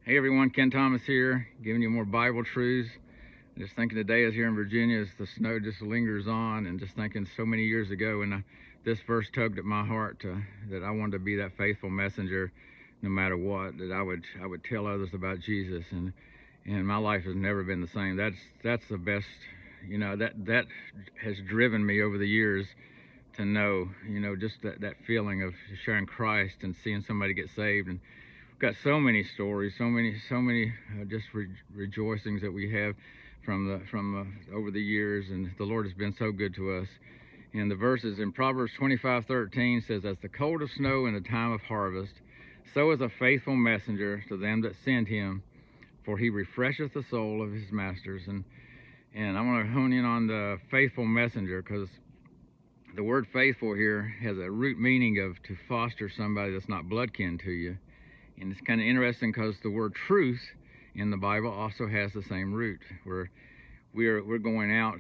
Hey everyone, Ken Thomas here, giving you more Bible truths. Just thinking today is here in Virginia as the snow just lingers on, and just thinking so many years ago when this verse tugged at my heart that I wanted to be that faithful messenger no matter what, that I would tell others about Jesus, and my life has never been the same. That's the best, that has driven me over the years to know, just that feeling of sharing Christ and seeing somebody get saved. And got so many stories, so many just rejoicings that we have from over the years, and the Lord has been so good to us. And the verses in Proverbs 25:13 says, "As the cold of snow in the time of harvest, so is a faithful messenger to them that send him, for he refresheth the soul of his masters." And I want to hone in on the faithful messenger, because the word faithful here has a root meaning of to foster somebody that's not blood kin to you. And it's kind of interesting because the word truth in the Bible also has the same root, where we're going out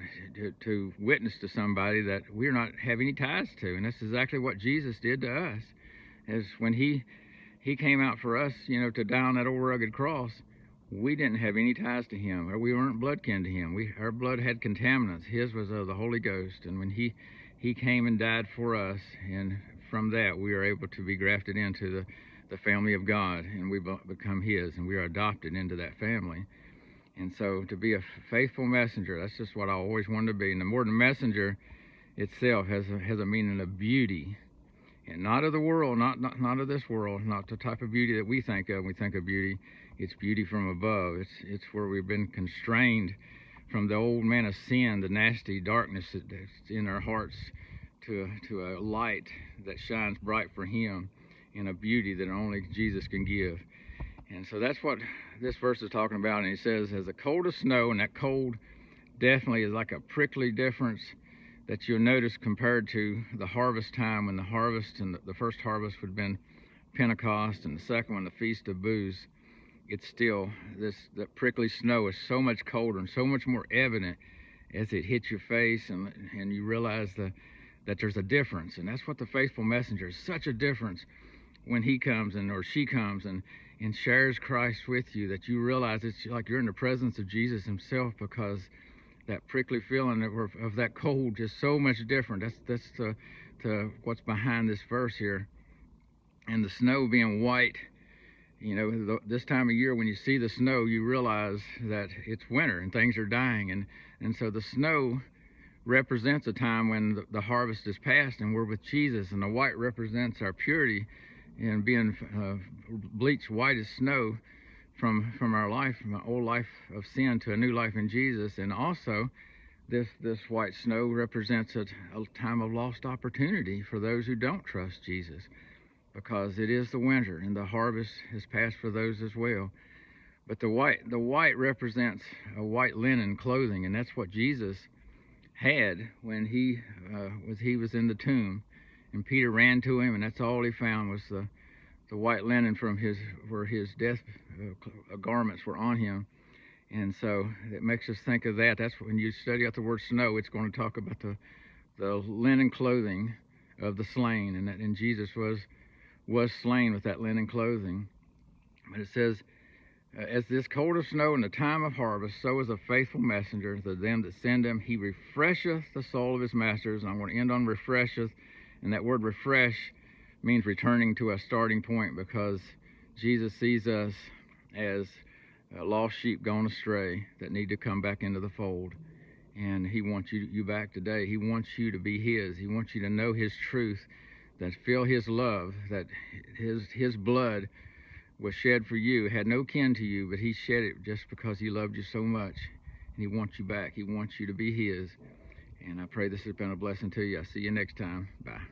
to witness to somebody that we're not have any ties to. And that's exactly what Jesus did to us. Is when he came out for us, to die on that old rugged cross, we didn't have any ties to him, or we weren't blood kin to him. Our blood had contaminants. His was of the Holy Ghost. And when he came and died for us, and from that we are able to be grafted into the family of God, and we become his, and we are adopted into that family. And so to be a faithful messenger, that's just what I always wanted to be. And the word messenger itself has a meaning of beauty, and not of the world, not of this world, not the type of beauty that we think of when we think of beauty. It's beauty from above. It's where we've been constrained from the old man of sin, the nasty darkness that's in our hearts, to a light that shines bright for him, in a beauty that only Jesus can give. And so that's what this verse is talking about. And he says, as the cold of snow, and that cold definitely is like a prickly difference that you'll notice compared to the harvest time, when the harvest, and the first harvest would have been Pentecost, and the second one, the Feast of Booths. It's still, that prickly snow is so much colder and so much more evident as it hits your face, and you realize that there's a difference. And that's what the faithful messenger is, such a difference when he comes or she comes and shares Christ with you, that you realize it's like you're in the presence of Jesus himself, because that prickly feeling of that cold is so much different. That's to what's behind this verse here. And the snow being white, this time of year when you see the snow, you realize that it's winter and things are dying. And so the snow represents a time when the harvest is past and we're with Jesus, and the white represents our purity and being bleached white as snow from our life, from an old life of sin to a new life in Jesus. And also this white snow represents a time of lost opportunity for those who don't trust Jesus, because it is the winter and the harvest has passed for those as well. But the white represents a white linen clothing, and that's what Jesus had when he was in the tomb. And Peter ran to him, and that's all he found was the white linen from where his death garments were on him. And so it makes us think of that. That's when you study out the word snow, it's going to talk about the linen clothing of the slain, and Jesus was slain with that linen clothing. But it says, as this cold of snow in the time of harvest, so is a faithful messenger to them that send him. He refresheth the soul of his masters. And I'm going to end on refresheth. And that word refresh means returning to a starting point, because Jesus sees us as lost sheep gone astray that need to come back into the fold. And he wants you back today. He wants you to be his. He wants you to know his truth, that feel his love, that his blood was shed for you, had no kin to you, but he shed it just because he loved you so much. And he wants you back. He wants you to be his. And I pray this has been a blessing to you. I'll see you next time. Bye.